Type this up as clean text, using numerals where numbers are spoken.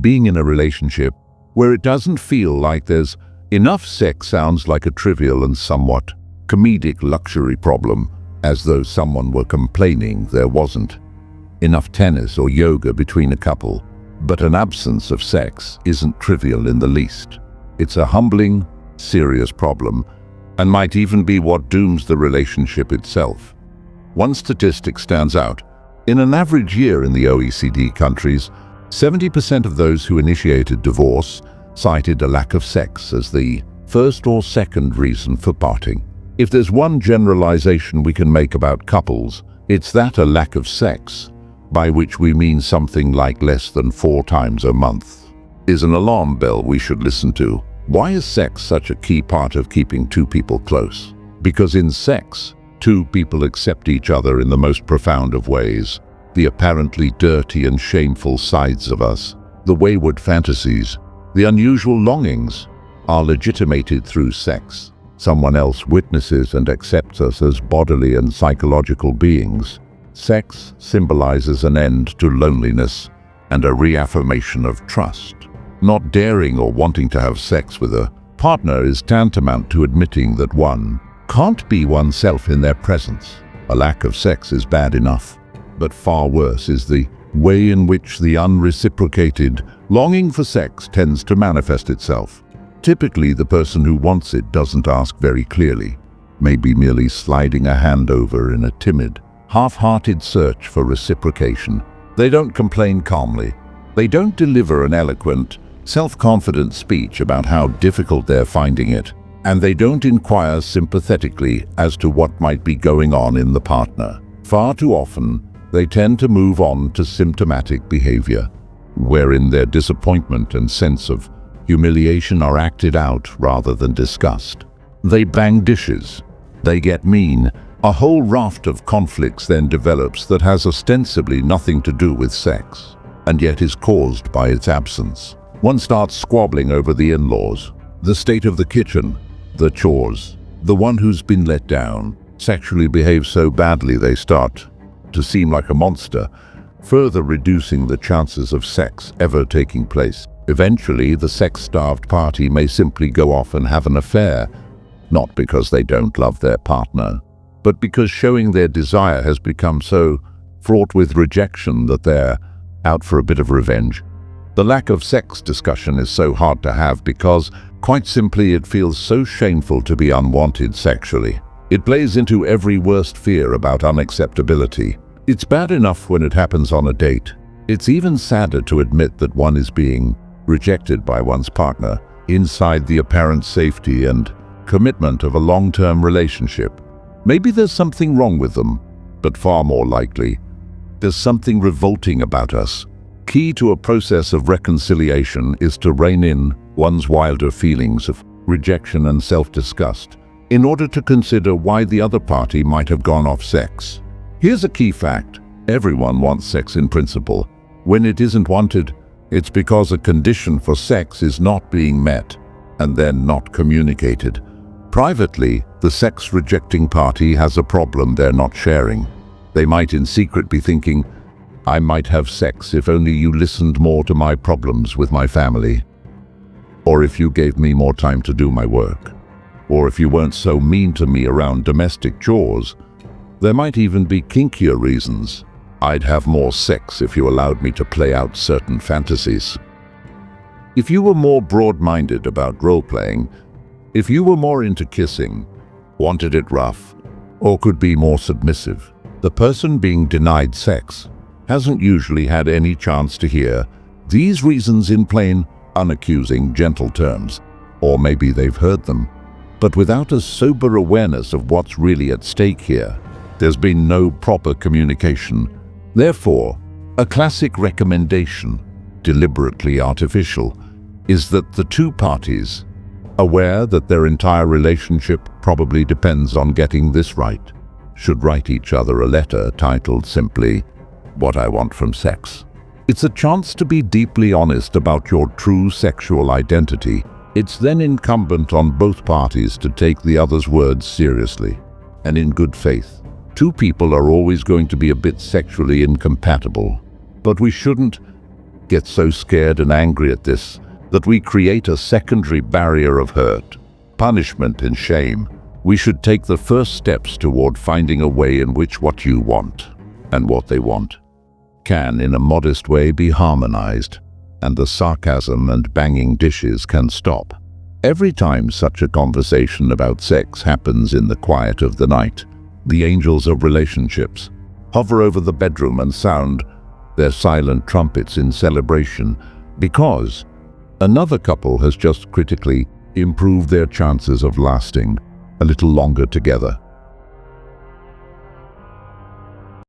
Being in a relationship where it doesn't feel like there's enough sex sounds like a trivial and somewhat comedic luxury problem, as though someone were complaining there wasn't enough tennis or yoga between a couple. But an absence of sex isn't trivial in the least. It's a humbling, serious problem, and might even be what dooms the relationship itself. One statistic stands out. In an average year in the OECD countries, 70% of those who initiated divorce cited a lack of sex as the first or second reason for parting. If there's one generalization we can make about couples, it's that a lack of sex, by which we mean something like less than 4 times a month, is an alarm bell we should listen to. Why is sex such a key part of keeping two people close? Because in sex, two people accept each other in the most profound of ways. The apparently dirty and shameful sides of us, the wayward fantasies, the unusual longings, are legitimated through sex. Someone else witnesses and accepts us as bodily and psychological beings. Sex symbolizes an end to loneliness and a reaffirmation of trust. Not daring or wanting to have sex with a partner is tantamount to admitting that one can't be oneself in their presence. A lack of sex is bad enough, but far worse is the way in which the unreciprocated longing for sex tends to manifest itself. Typically, the person who wants it doesn't ask very clearly, maybe merely sliding a hand over in a timid, half-hearted search for reciprocation. They don't complain calmly. They don't deliver an eloquent, self-confident speech about how difficult they're finding it. And they don't inquire sympathetically as to what might be going on in the partner. Far too often, they tend to move on to symptomatic behavior, wherein their disappointment and sense of humiliation are acted out rather than discussed. They bang dishes. They get mean. A whole raft of conflicts then develops that has ostensibly nothing to do with sex, and yet is caused by its absence. One starts squabbling over the in-laws, the state of the kitchen, the chores. The one who's been let down sexually behaves so badly they start to seem like a monster, further reducing the chances of sex ever taking place. Eventually, the sex-starved party may simply go off and have an affair, not because they don't love their partner, but because showing their desire has become so fraught with rejection that they're out for a bit of revenge. The lack of sex discussion is so hard to have because, quite simply, it feels so shameful to be unwanted sexually. It plays into every worst fear about unacceptability. It's bad enough when it happens on a date. It's even sadder to admit that one is being rejected by one's partner inside the apparent safety and commitment of a long-term relationship. Maybe there's something wrong with them, but far more likely, there's something revolting about us. Key to a process of reconciliation is to rein in one's wilder feelings of rejection and self-disgust in order to consider why the other party might have gone off sex. Here's a key fact. Everyone wants sex in principle. When it isn't wanted, it's because a condition for sex is not being met and then not communicated. Privately, the sex-rejecting party has a problem they're not sharing. They might in secret be thinking, I might have sex if only you listened more to my problems with my family. Or if you gave me more time to do my work. Or if you weren't so mean to me around domestic chores. There might even be kinkier reasons. I'd have more sex if you allowed me to play out certain fantasies. If you were more broad-minded about role-playing, if you were more into kissing, wanted it rough, or could be more submissive, the person being denied sex hasn't usually had any chance to hear these reasons in plain, unaccusing, gentle terms. Or maybe they've heard them, but without a sober awareness of what's really at stake here. There's been no proper communication. Therefore, a classic recommendation, deliberately artificial, is that the two parties, aware that their entire relationship probably depends on getting this right, should write each other a letter titled simply, What I Want from Sex. It's a chance to be deeply honest about your true sexual identity. It's then incumbent on both parties to take the other's words seriously and in good faith. Two people are always going to be a bit sexually incompatible, but we shouldn't get so scared and angry at this that we create a secondary barrier of hurt, punishment, and shame. We should take the first steps toward finding a way in which what you want and what they want can, in a modest way, be harmonized, and the sarcasm and banging dishes can stop. Every time such a conversation about sex happens in the quiet of the night, the angels of relationships hover over the bedroom and sound their silent trumpets in celebration, because another couple has just critically improved their chances of lasting a little longer together.